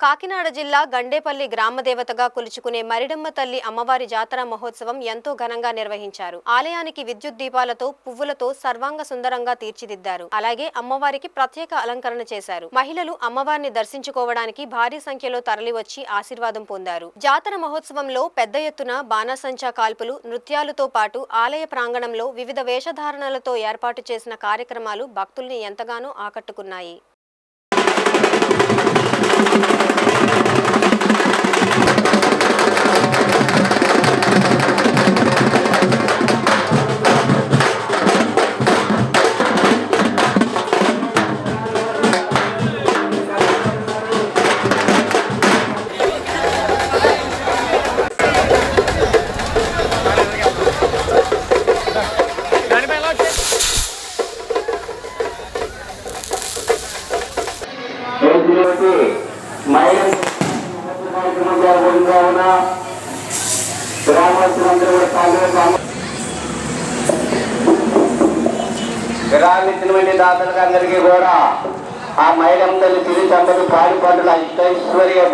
కాకినాడ జిల్లా గండేపల్లి గ్రామదేవతగా కొలుచుకునే మరిడమ్మ తల్లి అమ్మవారి జాతర మహోత్సవం ఎంతో ఘనంగా నిర్వహించారు. ఆలయానికి విద్యుత్ దీపాలతో పువ్వులతో సర్వాంగ సుందరంగా తీర్చిదిద్దారు. అలాగే అమ్మవారికి ప్రత్యేక అలంకరణ చేశారు. మహిళలు అమ్మవారిని దర్శించుకోవడానికి భారీ సంఖ్యలో తరలివచ్చి ఆశీర్వాదం పొందారు. జాతర మహోత్సవంలో పెద్ద ఎత్తున బాణాసంచా కాల్పులు, నృత్యాలతో పాటు ఆలయ ప్రాంగణంలో వివిధ వేషధారణలతో ఏర్పాటు చేసిన కార్యక్రమాలు భక్తుల్ని ఎంతగానో ఆకట్టుకున్నాయి. గ్రామించినటువంటి దాతలకు అందరికీ కూడా ఆ మహిళ తల్లి తిరిగి సంపద పాడి పంటల ఐశ్వర్య